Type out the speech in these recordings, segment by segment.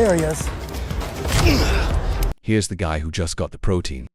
areas. Here's the guy who just got the protein.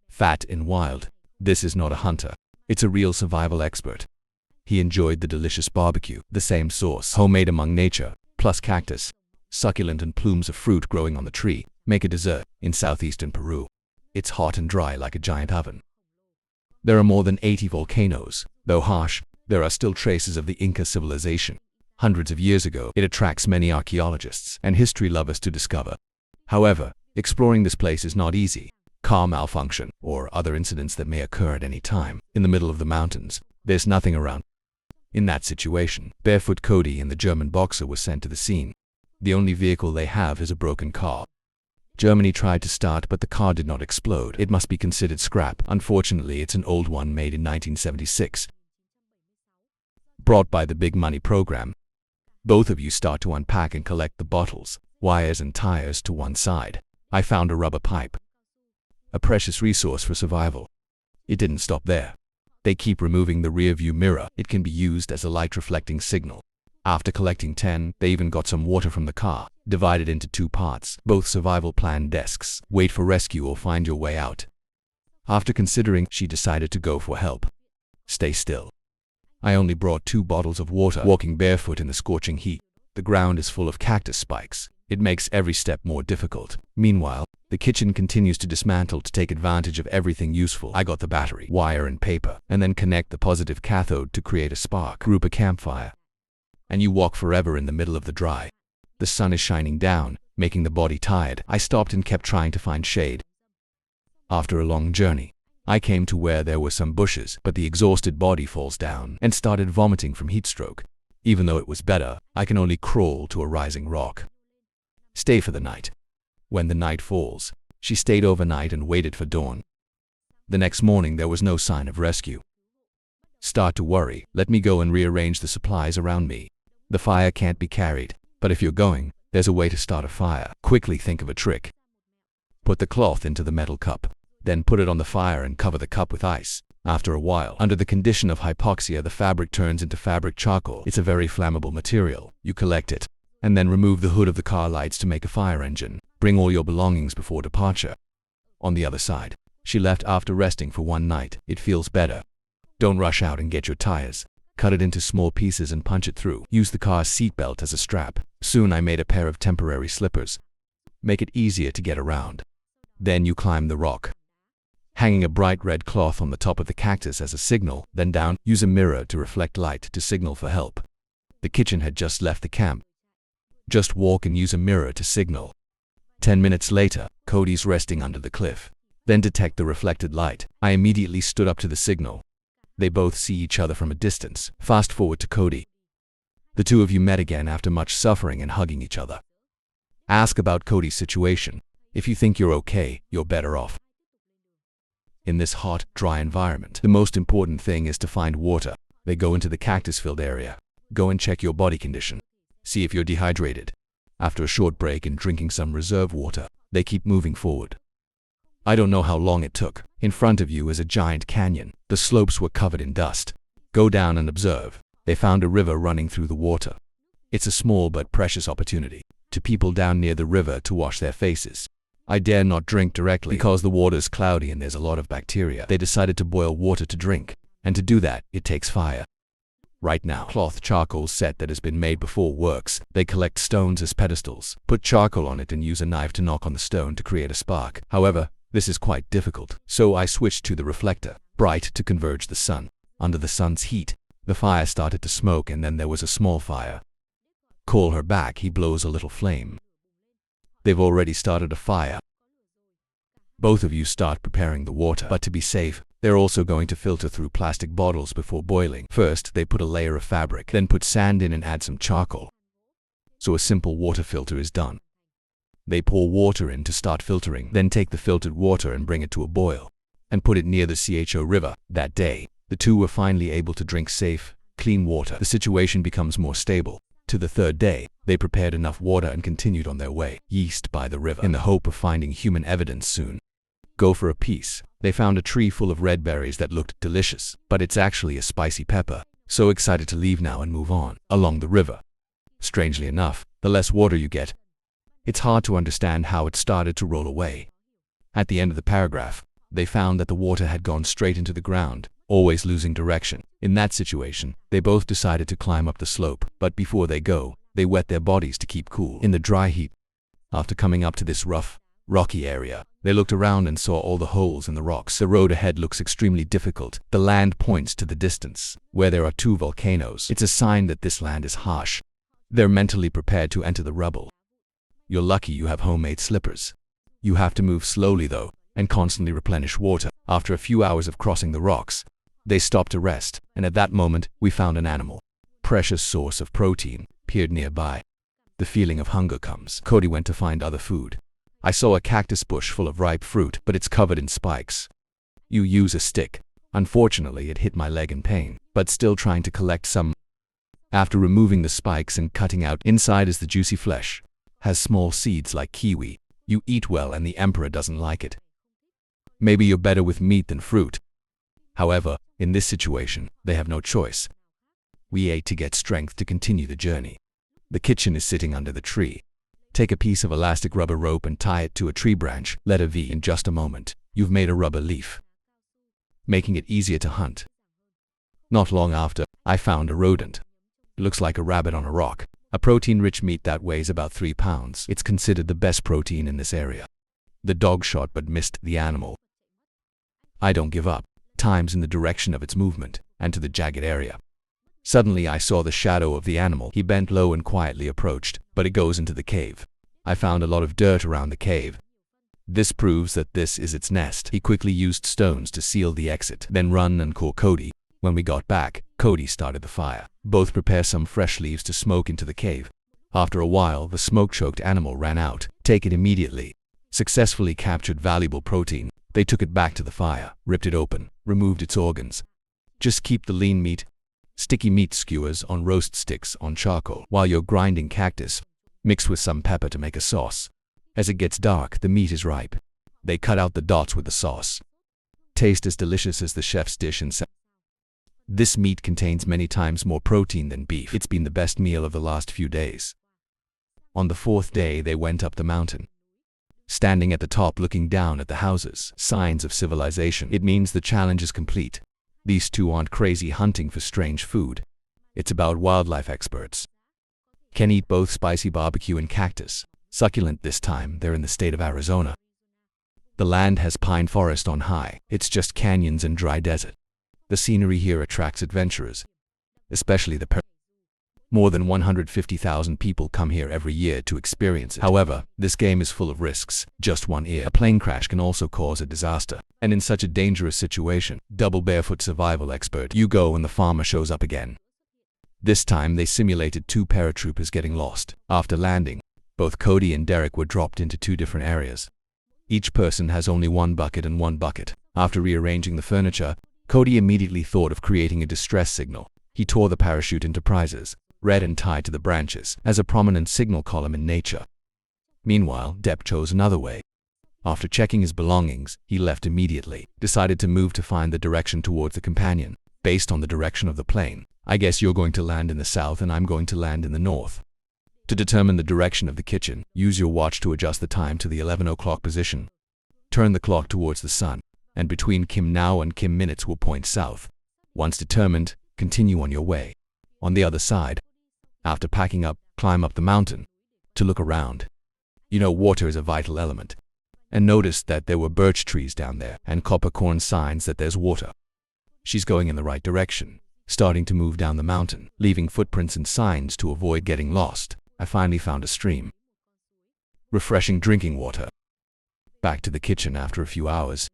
Fat and wild. This is not a hunter. It's a real survival expert. He enjoyed the delicious barbecue, the same sauce, homemade among nature, plus cactus, succulent and plumes of fruit growing on the tree, make a dessert in southeastern Peru. It's hot and dry like a giant oven. There are more than 80 volcanoes. Though harsh, there are still traces of the Inca civilization. Hundreds of years ago, it attracts many archaeologists and history lovers to discover. However, exploring this place is not easy. Car malfunction, or other incidents that may occur at any time. In the middle of the mountains, there's nothing around. In that situation, Barefoot Cody and the German boxer were sent to the scene. The only vehicle they have is a broken car. Germany tried to start, but the car did not explode. It must be considered scrap. Unfortunately, it's an old one made in 1976. Brought by the Big Money program. Both of you start to unpack and collect the bottles, wires and tires to one side. I found a rubber pipe. A precious resource for survival. It didn't stop there. They keep removing the rear-view mirror. It can be used as a light-reflecting signal. After collecting 10, they even got some water from the car, divided into 2 parts, both survival plan desks. Wait for rescue or find your way out. After considering, she decided to go for help. Stay still. I only brought 2 bottles of water. Walking barefoot in the scorching heat. The ground is full of cactus spikes. It makes every step more difficult. Meanwhile, the kitchen continues to dismantle to take advantage of everything useful. I got the battery, wire and paper, and then connect the positive cathode to create a spark. Group a campfire. And you walk forever in the middle of the dry. The sun is shining down, making the body tired. I stopped and kept trying to find shade. After a long journey, I came to where there were some bushes, but the exhausted body falls down and started vomiting from heat stroke. Even though it was better, I can only crawl to a rising rock. Stay for the night. When the night falls, she stayed overnight and waited for dawn. The next morning there was no sign of rescue. Start to worry. Let me go and rearrange the supplies around me. The fire can't be carried, but if you're going, there's a way to start a fire. Quickly think of a trick. Put the cloth into the metal cup, then put it on the fire and cover the cup with ice. After a while, under the condition of hypoxia, the fabric turns into fabric charcoal. It's a very flammable material. You collect it, and then remove the hood of the car lights to make a fire engine. Bring all your belongings before departure. On the other side, she left after resting for one night. It feels better. Don't rush out and get your tires. Cut it into small pieces and punch it through. Use the car's seatbelt as a strap. Soon I made a pair of temporary slippers. Make it easier to get around. Then you climb the rock. Hanging a bright red cloth on the top of the cactus as a signal, then down, use a mirror to reflect light to signal for help. The kitchen had just left the camp. Just walk and use a mirror to signal. 10 minutes later, Cody's resting under the cliff. Then detect the reflected light. I immediately stood up to the signal. They both see each other from a distance. Fast forward to Cody. The two of you met again after much suffering and hugging each other. Ask about Cody's situation. If you think you're okay, you're better off. In this hot, dry environment, the most important thing is to find water. They go into the cactus-filled area. Go and check your body condition. See if you're dehydrated. After a short break and drinking some reserve water, they keep moving forward. I don't know how long it took. In front of you is a giant canyon. The slopes were covered in dust. Go down and observe. They found a river running through the water. It's a small but precious opportunity to people down near the river to wash their faces. I dare not drink directly because the water's cloudy and there's a lot of bacteria. They decided to boil water to drink, and to do that, it takes fire. Right now, cloth charcoal set that has been made before works. They collect stones as pedestals, put charcoal on it and use a knife to knock on the stone to create a spark. However, this is quite difficult, so I switched to the reflector, bright to converge the sun. Under the sun's heat, the fire started to smoke and then there was a small fire. Call her back, he blows a little flame. They've already started a fire. Both of you start preparing the water, but to be safe, they're also going to filter through plastic bottles before boiling. First, they put a layer of fabric, then put sand in and add some charcoal. So a simple water filter is done. They pour water in to start filtering, then take the filtered water and bring it to a boil, and put it near the CHO river. That day, the two were finally able to drink safe, clean water. The situation becomes more stable. To the third day, they prepared enough water and continued on their way, east by the river, in the hope of finding human evidence soon. Go for a piece. They found a tree full of red berries that looked delicious, but it's actually a spicy pepper. So excited to leave now and move on, along the river. Strangely enough, the less water you get, It's hard to understand how it started to roll away. At the end of the paragraph, they found that the water had gone straight into the ground, always losing direction. In that situation, they both decided to climb up the slope, but before they go, they wet their bodies to keep cool in the dry heat. After coming up to this rough, rocky area, they looked around and saw all the holes in the rocks. The road ahead looks extremely difficult. The land points to the distance, where there are 2 volcanoes. It's a sign that this land is harsh. They're mentally prepared to enter the rubble. You're lucky you have homemade slippers. You have to move slowly though, and constantly replenish water. After a few hours of crossing the rocks, they stopped to rest, and at that moment, we found an animal. Precious source of protein, appeared nearby. The feeling of hunger comes. Cody went to find other food. I saw a cactus bush full of ripe fruit, but it's covered in spikes. You use a stick. Unfortunately, it hit my leg in pain, but still trying to collect some. After removing the spikes and cutting out, inside is the juicy flesh. Has small seeds like kiwi. You eat well and the emperor doesn't like it. Maybe you're better with meat than fruit. However, in this situation, they have no choice. We ate to get strength to continue the journey. The kitchen is sitting under the tree. Take a piece of elastic rubber rope and tie it to a tree branch. Letter V. In just a moment, you've made a rubber leaf, making it easier to hunt. Not long after, I found a rodent. It looks like a rabbit on a rock. A protein-rich meat that weighs about 3 pounds. It's considered the best protein in this area. The dog shot but missed the animal. I don't give up. Times in the direction of its movement, and to the jagged area. Suddenly I saw the shadow of the animal. He bent low and quietly approached, but it goes into the cave. I found a lot of dirt around the cave. This proves that this is its nest. He quickly used stones to seal the exit, then run and call Cody. When we got back, Cody started the fire. Both prepare some fresh leaves to smoke into the cave. After a while, the smoke-choked animal ran out. Take it immediately. Successfully captured valuable protein. They took it back to the fire, ripped it open, removed its organs. Just keep the lean meat, sticky meat skewers on roast sticks on charcoal. While you're grinding cactus, mix with some pepper to make a sauce. As it gets dark, the meat is ripe. They cut out the dots with the sauce. Taste as delicious as the chef's dish and this meat contains many times more protein than beef. It's been the best meal of the last few days. On the 4th day, they went up the mountain. Standing at the top looking down at the houses, signs of civilization. It means the challenge is complete. These two aren't crazy hunting for strange food. It's about wildlife experts. Can eat both spicy barbecue and cactus. Succulent this time, they're in the state of Arizona. The land has pine forest on high. It's just canyons and dry desert. The scenery here attracts adventurers, especially the more than 150,000 people come here every year to experience it. However, this game is full of risks. Just one ear. A plane crash can also cause a disaster. And in such a dangerous situation, double barefoot survival expert, you go and the farmer shows up again. This time they simulated 2 paratroopers getting lost. After landing, both Cody and Derek were dropped into 2 different areas. Each person has only 1 bucket and 1 bucket. After rearranging the furniture, Cody immediately thought of creating a distress signal. He tore the parachute into prizes, red and tied to the branches, as a prominent signal column in nature. Meanwhile, Depp chose another way. After checking his belongings, he left immediately, decided to move to find the direction towards the companion, based on the direction of the plane. I guess you're going to land in the south and I'm going to land in the north. To determine the direction of the kitchen, use your watch to adjust the time to the 11 o'clock position. Turn the clock towards the sun, and between Kim now and Kim minutes will point south. Once determined, continue on your way. On the other side, after packing up, climb up the mountain to look around. You know water is a vital element. And noticed that there were birch trees down there and copper corn signs that there's water. She's going in the right direction, starting to move down the mountain, leaving footprints and signs to avoid getting lost. I finally found a stream. Refreshing drinking water. Back to the kitchen after a few hours.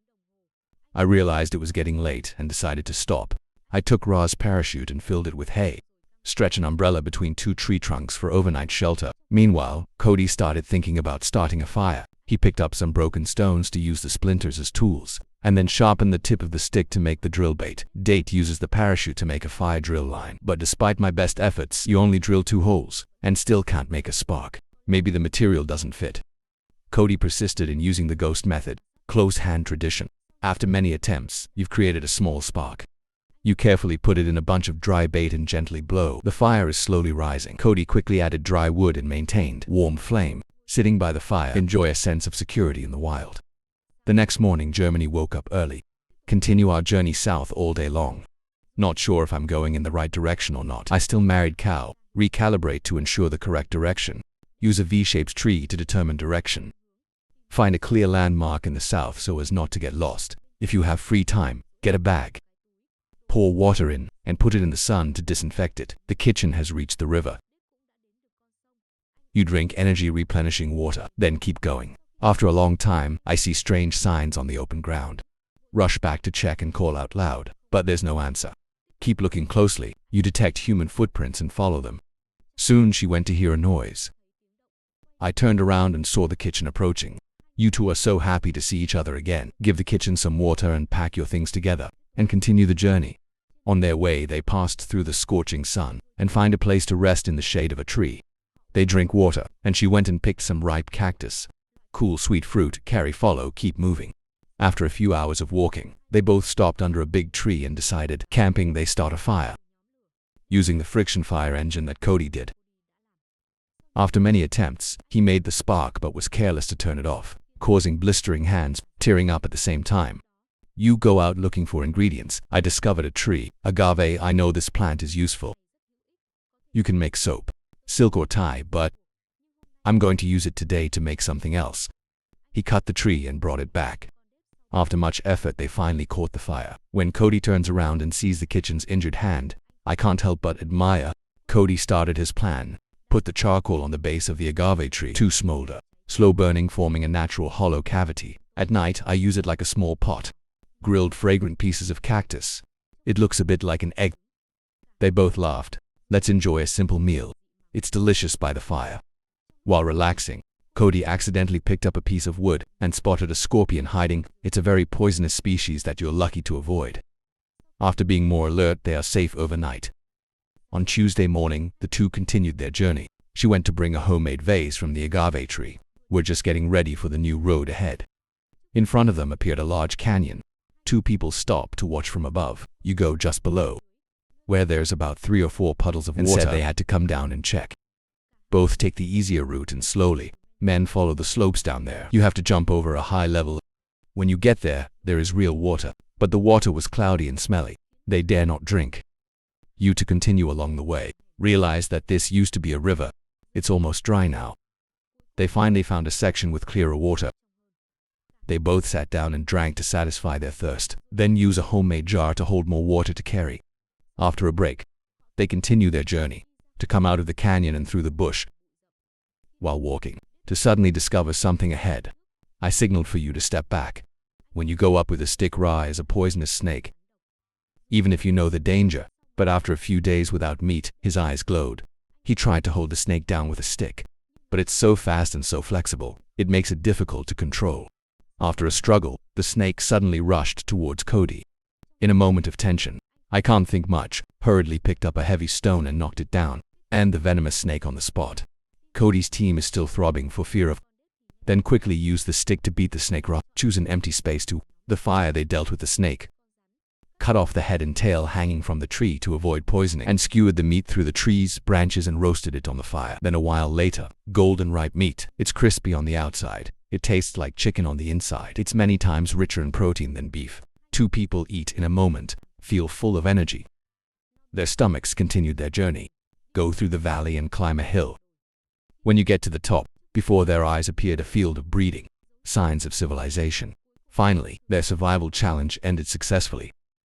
I realized it was getting late and decided to stop. I took Ra's parachute and filled it with hay. Stretch an umbrella between 2 tree trunks for overnight shelter. Meanwhile, Cody started thinking about starting a fire. He picked up some broken stones to use the splinters as tools, and then sharpened the tip of the stick to make the drill bait. Date uses the parachute to make a fire drill line. But despite my best efforts, you only drill 2 holes, and still can't make a spark. Maybe the material doesn't fit. Cody persisted in using the ghost method, close hand tradition. After many attempts, you've created a small spark. You carefully put it in a bunch of dry bait and gently blow. The fire is slowly rising. Cody quickly added dry wood and maintained warm flame. sitting by the fire, enjoy a sense of security in the wild. The next morning, Germany woke up early. Continue our journey south all day long. Not sure if I'm going in the right direction or not. I still married Chall. Recalibrate to ensure the correct direction. Use a V-shaped tree to determine direction. Find a clear landmark in the south so as not to get lost. If you have free time, get a bag. Pour water in and put it in the sun to disinfect it. The kitchen has reached the river. You drink energy replenishing water, then keep going. After a long time, I see strange signs on the open ground. Rush back to check and call out loud, but there's no answer. Keep looking closely. You detect human footprints and follow them. Soon she went to hear a noise. I turned around and saw the kitchen approaching. You two are so happy to see each other again. Give the kitchen some water and pack your things together, and continue the journey. On their way, they passed through the scorching sun and find a place to rest in the shade of a tree. They drink water, and she went and picked some ripe cactus. Cool sweet fruit, carry follow, keep moving. After a few hours of walking, they both stopped under a big tree and decided, camping, they start a fire. Using the friction fire engine that Cody did. After many attempts, he made the spark but was careless to turn it off, causing blistering hands, tearing up at the same time. You go out looking for ingredients. I discovered a tree, agave. I know this plant is useful. You can make soap, silk or tie, but I'm going to use it today to make something else. He cut the tree and brought it back. After much effort, they finally caught the fire. When Cody turns around and sees the kitchen's injured hand, I can't help but admire. Cody started his plan. Put the charcoal on the base of the agave tree to smolder, slow burning, forming a natural hollow cavity. At night, I use it like a small pot. Grilled fragrant pieces of cactus. It looks a bit like an egg. They both laughed. Let's enjoy a simple meal. It's delicious by the fire. While relaxing, Cody accidentally picked up a piece of wood and spotted a scorpion hiding. It's a very poisonous species that you're lucky to avoid. After being more alert, they are safe overnight. On Tuesday morning, the two continued their journey. She went to bring a homemade vase from the agave tree. We're just getting ready for the new road ahead. In front of them appeared a large canyon. Two people stopped to watch from above. You go just below, where there's about 3 or 4 puddles of water, and said they had to come down and check. Both take the easier route and slowly. Men follow the slopes down there. You have to jump over a high level. When you get there, there is real water, but the water was cloudy and smelly. They dare not drink. You to continue along the way. Realize that this used to be a river. It's almost dry now. They finally found a section with clearer water. They both sat down and drank to satisfy their thirst, then use a homemade jar to hold more water to carry. After a break, they continue their journey, to come out of the canyon and through the bush. While walking, to suddenly discover something ahead. I signaled for you to step back. When you go up with a stick, Ra is a poisonous snake. Even if you know the danger, but after a few days without meat, his eyes glowed. He tried to hold the snake down with a stick, but it's so fast and so flexible, it makes it difficult to control. After a struggle, the snake suddenly rushed towards Cody. In a moment of tension, I can't think much, hurriedly picked up a heavy stone and knocked it down, and the venomous snake on the spot. Cody's team is still throbbing for fear of. Then quickly use the stick to beat the snake. Choose an empty space to the fire. They dealt with the snake. Cut off the head and tail hanging from the tree to avoid poisoning, and skewered the meat through the tree's branches and roasted it on the fire. Then a while later, golden ripe meat. It's crispy on the outside. It tastes like chicken on the inside. It's many times richer in protein than beef. Two people eat in a moment, feel full of energy. Their stomachs continued their journey. Go through the valley and climb a hill. When you get to the top, before their eyes appeared a field of breeding, signs of civilization. Finally, their survival challenge ended successfully.